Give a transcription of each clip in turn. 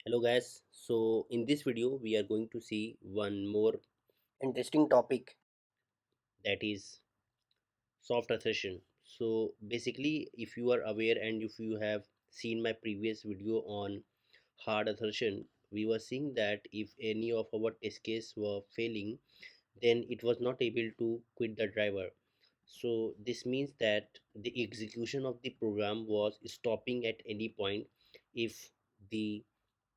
Hello guys, so in this video we are going to see one more interesting topic, that is soft assertion. So basically, if you are aware and if you have seen my previous video on hard assertion, we were seeing that if any of our test case were failing, then it was not able to quit the driver. So this means that the execution of the program was stopping at any point if the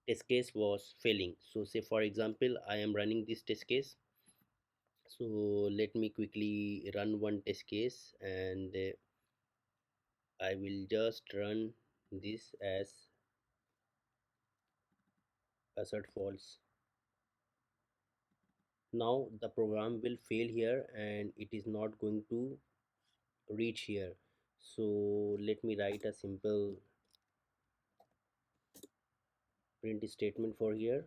test case was failing. So say for example, I am running this test case. So let me quickly run one test case, and I will just run this as assert false. Now the program will fail here and it is not going to reach here. So let me write a simple print statement for here.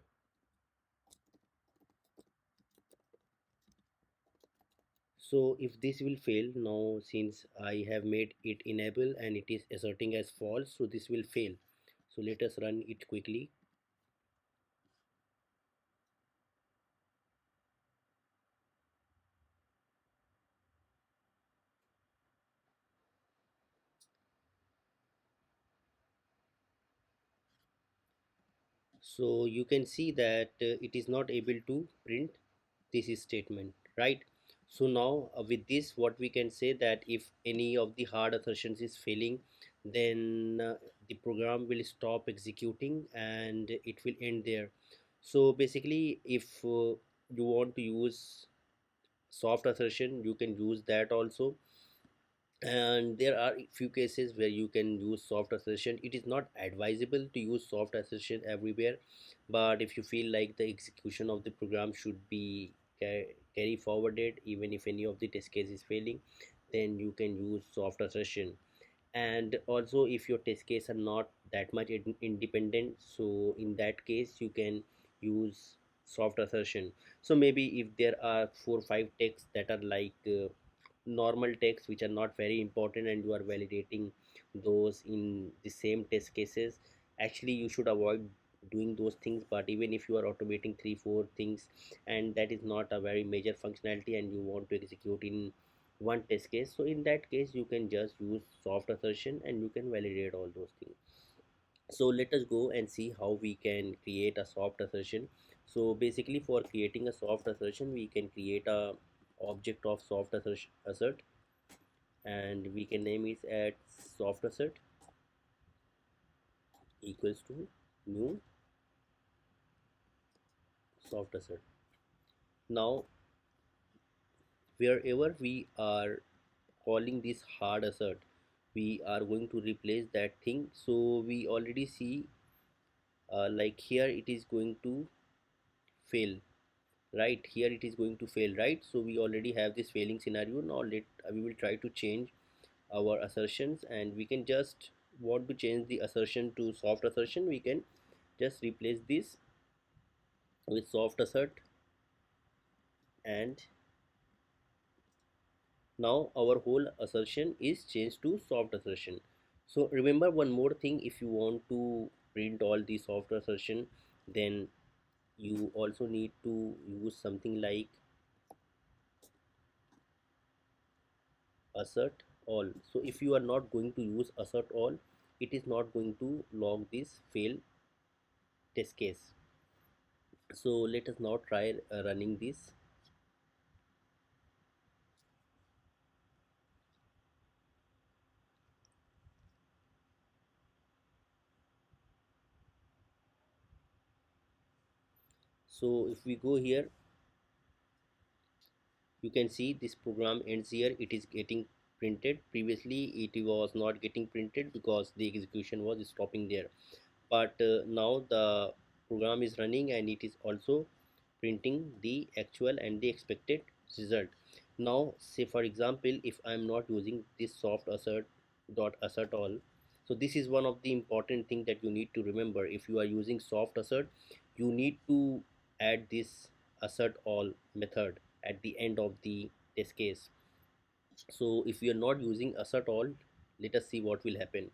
So if this will fail now, since I have made it enable and it is asserting as false, so this will fail. So let us run it quickly. So you can see that it is not able to print this statement, right? So now with this, what we can say that if any of the hard assertions is failing, then the program will stop executing and it will end there. So basically, if you want to use soft assertion, you can use that also. And there are few cases where you can use soft assertion. It is not advisable to use soft assertion everywhere, but if you feel like the execution of the program should be carry forwarded even if any of the test case is failing, then you can use soft assertion. And also if your test case are not that much independent, so in that case you can use soft assertion. So maybe if there are 4 or 5 texts that are like normal texts which are not very important and you are validating those in the same test cases, actually you should avoid doing those things. But even if you are automating 3 4 things and that is not a very major functionality and you want to execute in one test case, so in that case you can just use soft assertion and you can validate all those things. So let us go and see how we can create a soft assertion. So basically, for creating a soft assertion, we can create a object of soft assert, and we can name it at soft assert equals to new soft assert. Now wherever we are calling this hard assert, we are going to replace that thing. So we already see like here it is going to fail, right? Here it is going to fail, right? So we already have this failing scenario. Now let we will try to change our assertions, and we can just want to change the assertion to soft assertion. We can just replace this with soft assert, and now our whole assertion is changed to soft assertion. So remember one more thing, if you want to print all the soft assertion, then you also need to use something like assert all. So if you are not going to use assert all, it is not going to log this fail test case. So let us now try running this. So if we go here, you can see this program ends here. It is getting printed. Previously it was not getting printed because the execution was stopping there, but now the program is running and it is also printing the actual and the expected result. Now say for example, if I am not using this soft assert dot assert all, so this is one of the important thing that you need to remember. If you are using soft assert, you need to add this assert all method at the end of the test case. So if we are not using assert all, let us see what will happen.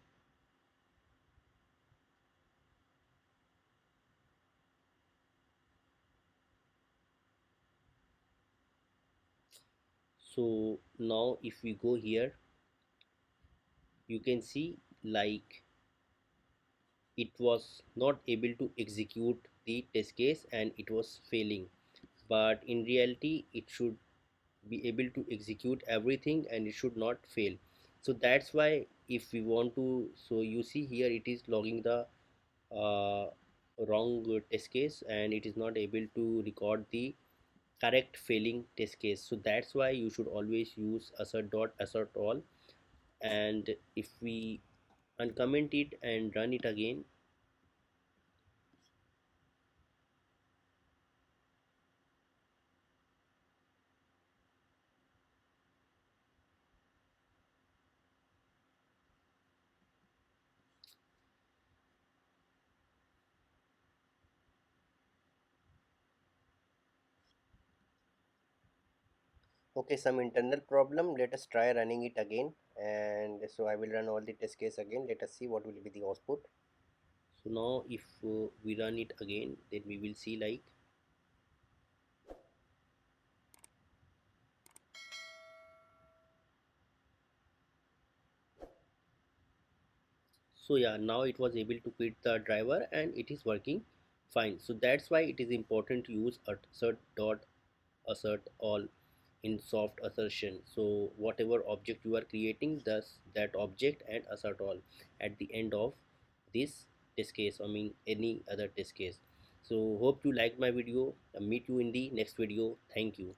So now if we go here, you can see like it was not able to execute the test case and it was failing, but in reality it should be able to execute everything and it should not fail. So that's why if we want to, so you see here it is logging the uh, wrong test case and it is not able to record the correct failing test case. So that's why you should always use assert.assertAll. And if we uncomment it and run it again, okay, some internal problem, let us try running it again. And so I will run all the test case again, let us see what will be the output. So now if we run it again, then we will see like, so yeah, now it was able to quit the driver and it is working fine. So that's why it is important to use assert all in soft assertion. So whatever object you are creating, thus that object and assert all at the end of this test case, I mean any other test case. So hope you liked my video. Meet you in the next video. Thank you.